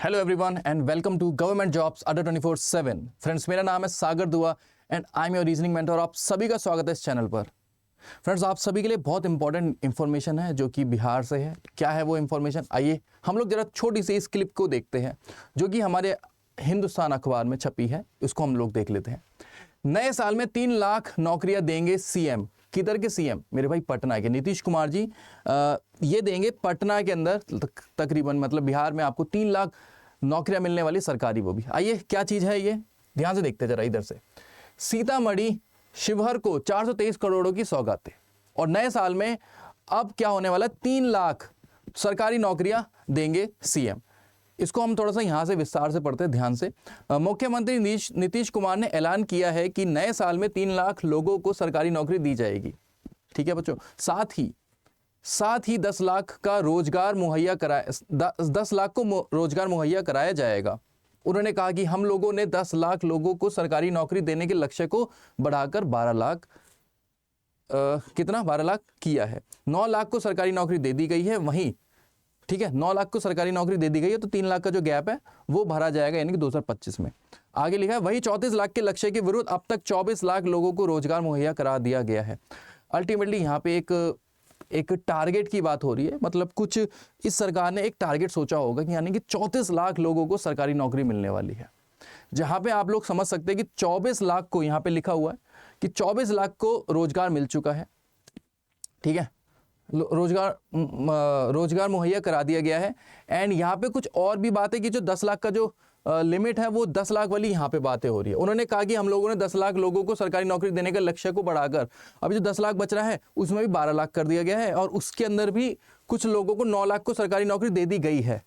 Hello everyone and welcome to government jobs Adda 24/7। Friends, मेरा नाम है Sagar Dua and I am your reasoning mentor. आप सभी का स्वागत है इस चैनल पर। फ्रेंड्स, आप सभी के लिए बहुत इंपॉर्टेंट इन्फॉर्मेशन है जो कि बिहार से है। क्या है वो इन्फॉर्मेशन, आइए हम लोग जरा छोटी सी इस क्लिप को देखते हैं जो कि हमारे हिंदुस्तान अखबार में छपी है। इसको हम लोग देख लेते हैं। नए साल में 3 लाख नौकरियां देंगे सीएम। किधर के सीएम? मेरे भाई पटना के नीतीश कुमार जी ये देंगे पटना के अंदर तकरीबन, मतलब बिहार में आपको 3 लाख नौकरियां मिलने वाली सरकारी। वो भी आइए क्या चीज़ है ये, ध्यान से देखते जरा इधर से। सीतामढ़ी शिवहर को 423 करोड़ों की सौगातें, और नए साल में अब क्या होने वाला, 3 लाख सरकारी नौकरियां देंगे सीएम। इसको हम थोड़ा सा यहाँ से विस्तार से पढ़ते हैं ध्यान से। मुख्यमंत्री नीतीश कुमार ने ऐलान किया है कि नए साल में 3 लाख लोगों को सरकारी नौकरी दी जाएगी। ठीक है बच्चों, साथ ही 10 लाख का रोजगार मुहैया कराया 10 लाख को रोजगार मुहैया कराया जाएगा। उन्होंने कहा कि हम लोगों ने 10 लाख लोगों को सरकारी नौकरी देने के लक्ष्य को बढ़ाकर 12 लाख 12 लाख किया है। 9 लाख को सरकारी नौकरी दे दी गई है। वहीं ठीक है, 9 लाख को सरकारी नौकरी दे दी गई है, तो 3 लाख का जो गैप है वो भरा जाएगा, यानी कि 2025 में। आगे लिखा है, वही 34 लाख के लक्ष्य के विरुद्ध अब तक 24 लाख लोगों को रोजगार मुहैया करा दिया गया है। अल्टीमेटली यहाँ पे एक टारगेट की बात हो रही है, मतलब कुछ इस सरकार ने एक टारगेट सोचा होगा कि यानी कि 34 लाख लोगों को सरकारी नौकरी मिलने वाली है। जहां पे आप लोग समझ सकते हैं कि 24 लाख को, यहाँ पे लिखा हुआ है कि 24 लाख को रोजगार मिल चुका है। ठीक है, रोजगार मुहैया करा दिया गया है। एंड यहाँ पे कुछ और भी बात है कि जो 10 लाख का जो लिमिट है वो 10 लाख वाली यहाँ पे बातें हो रही है। उन्होंने कहा कि हम लोगों ने 10 लाख लोगों को सरकारी नौकरी देने के लक्ष्य को बढ़ाकर अभी जो 10 लाख बच रहा है उसमें भी 12 लाख कर दिया गया है, और उसके अंदर भी कुछ लोगों को 9 लाख को सरकारी नौकरी दे दी गई है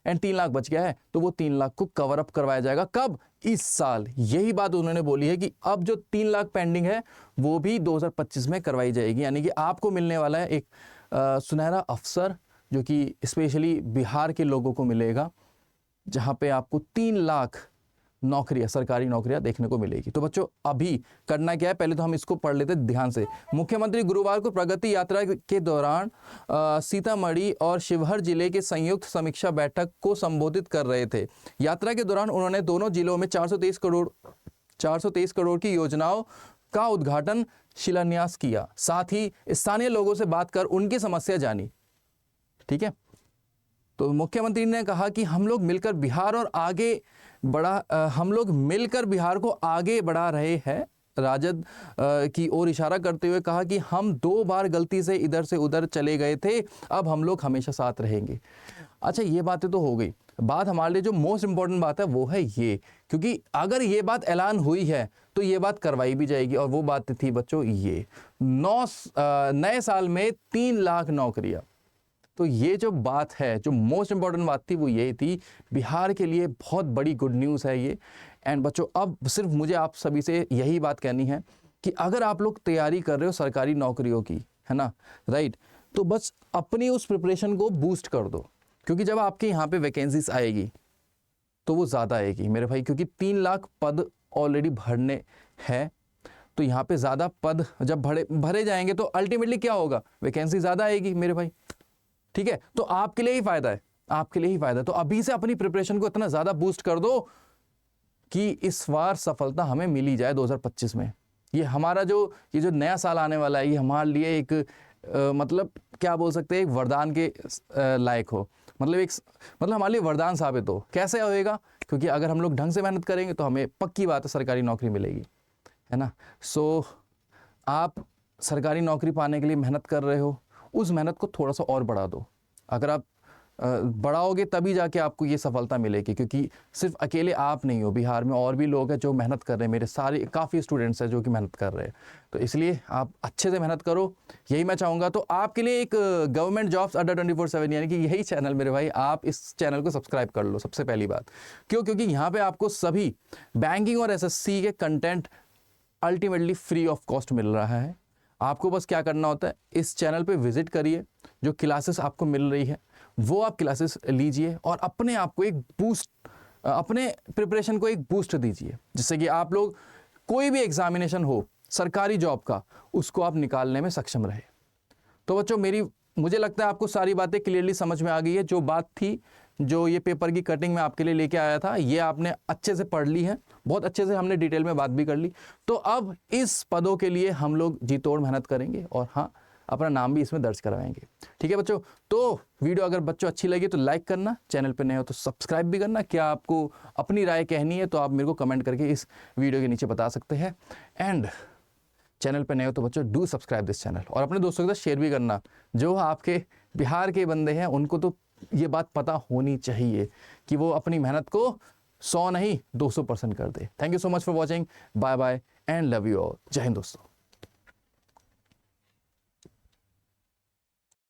एंड 3 लाख बच गया है। तो वो 3 लाख को कवर अप करवाया जाएगा। कब? इस साल। यही बात उन्होंने बोली है कि अब जो 3 लाख पेंडिंग है वो भी 2025 में करवाई जाएगी। यानी कि आपको मिलने वाला है एक सुनहरा अवसर जो कि स्पेशली बिहार के लोगों को मिलेगा, जहां पे आपको 3 लाख नौकरियां, सरकारी नौकरियां देखने को मिलेगी। तो बच्चों अभी करना क्या है, पहले तो हम इसको पढ़ लेते ध्यान से। मुख्यमंत्री गुरुवार को प्रगति यात्रा के दौरान सीतामढ़ी और शिवहर जिले के संयुक्त समीक्षा बैठक को संबोधित कर रहे थे। यात्रा के दौरान उन्होंने दोनों जिलों में 423 करोड़ की योजनाओं का उद्घाटन, शिलान्यास किया। साथ ही स्थानीय लोगों से बात कर उनकी समस्या जानी। ठीक है, तो मुख्यमंत्री ने कहा कि हम लोग मिलकर बिहार को आगे बढ़ा रहे हैं। राजद की ओर इशारा करते हुए कहा कि हम 2 बार गलती से इधर से उधर चले गए थे, अब हम लोग हमेशा साथ रहेंगे। अच्छा, ये बातें तो हो गई। बात हमारे लिए जो मोस्ट इंपॉर्टेंट बात है वो है ये, क्योंकि अगर ये बात ऐलान हुई है तो ये बात करवाई भी जाएगी। और वो बात थी बच्चों ये, नए साल में 3 लाख नौकरियां। तो ये जो बात है, जो मोस्ट इंपॉर्टेंट बात थी वो यही थी। बिहार के लिए बहुत बड़ी गुड न्यूज़ है ये। एंड बच्चों अब सिर्फ मुझे आप सभी से यही बात कहनी है कि अगर आप लोग तैयारी कर रहे हो सरकारी नौकरियों की, है ना, राइट, तो बस अपनी उस प्रिपरेशन को बूस्ट कर दो, क्योंकि जब आपके यहाँ पे वैकेंसीज आएगी तो वो ज़्यादा आएगी मेरे भाई, क्योंकि 3 लाख पद ऑलरेडी भरने हैं। तो यहाँ पे ज़्यादा पद जब भरे जाएंगे तो अल्टीमेटली क्या होगा, वैकेंसी ज़्यादा आएगी मेरे भाई। ठीक है, तो आपके लिए ही फायदा है, आपके लिए ही फायदा है। तो अभी से अपनी प्रिपरेशन को इतना ज़्यादा बूस्ट कर दो कि इस बार सफलता हमें मिली जाए 2025 में। ये हमारा ये जो नया साल आने वाला है, ये हमारे लिए एक मतलब क्या बोल सकते हैं, एक वरदान के लायक हो, मतलब हमारे लिए वरदान साबित हो। कैसे होएगा? क्योंकि अगर हम लोग ढंग से मेहनत करेंगे तो हमें पक्की बात है सरकारी नौकरी मिलेगी, है ना। सो आप सरकारी नौकरी पाने के लिए मेहनत कर रहे हो, उस मेहनत को थोड़ा सा और बढ़ा दो। अगर आप बढ़ाओगे तभी जाके आपको ये सफलता मिलेगी, क्योंकि सिर्फ अकेले आप नहीं हो, बिहार में और भी लोग हैं जो मेहनत कर रहे हैं। मेरे काफ़ी स्टूडेंट्स हैं जो कि मेहनत कर रहे हैं। तो इसलिए आप अच्छे से मेहनत करो, यही मैं चाहूँगा। तो आपके लिए एक गवर्नमेंट जॉब्स अड्डा 24/7 यानी कि यही चैनल मेरे भाई, आप इस चैनल को सब्सक्राइब कर लो सबसे पहली बात। क्योंकि यहाँ पर आपको सभी बैंकिंग और SSC के content ultimately free of cost मिल रहा है। आपको बस क्या करना होता है, इस चैनल पे विजिट करिए, जो क्लासेस आपको मिल रही है वो आप क्लासेस लीजिए और अपने आप को एक बूस्ट, अपने प्रिपरेशन को एक बूस्ट दीजिए, जिससे कि आप लोग कोई भी एग्जामिनेशन हो सरकारी जॉब का, उसको आप निकालने में सक्षम रहे। तो बच्चों मुझे लगता है आपको सारी बातें क्लियरली समझ में आ गई है। जो बात थी जो ये पेपर की कटिंग मैं आपके लिए लेके आया था, ये आपने अच्छे से पढ़ ली है, बहुत अच्छे से हमने डिटेल में बात भी कर ली। तो अब इस पदों के लिए हम लोग जी तोड़ मेहनत करेंगे और हाँ, अपना नाम भी इसमें दर्ज करवाएंगे। ठीक है बच्चों, तो वीडियो अगर बच्चों अच्छी लगी तो लाइक करना, चैनल पे नए हो तो सब्सक्राइब भी करना। क्या आपको अपनी राय कहनी है तो आप मेरे को कमेंट करके इस वीडियो के नीचे बता सकते हैं। एंड चैनल पे नए हो तो बच्चों डू सब्सक्राइब दिस चैनल, और अपने दोस्तों के साथ शेयर भी करना। जो आपके बिहार के बंदे हैं उनको तो ये बात पता होनी चाहिए कि वो अपनी मेहनत को 100 नहीं 200% कर दे। Thank you so much for watching, bye bye and love you all. जय हिंद दोस्तों।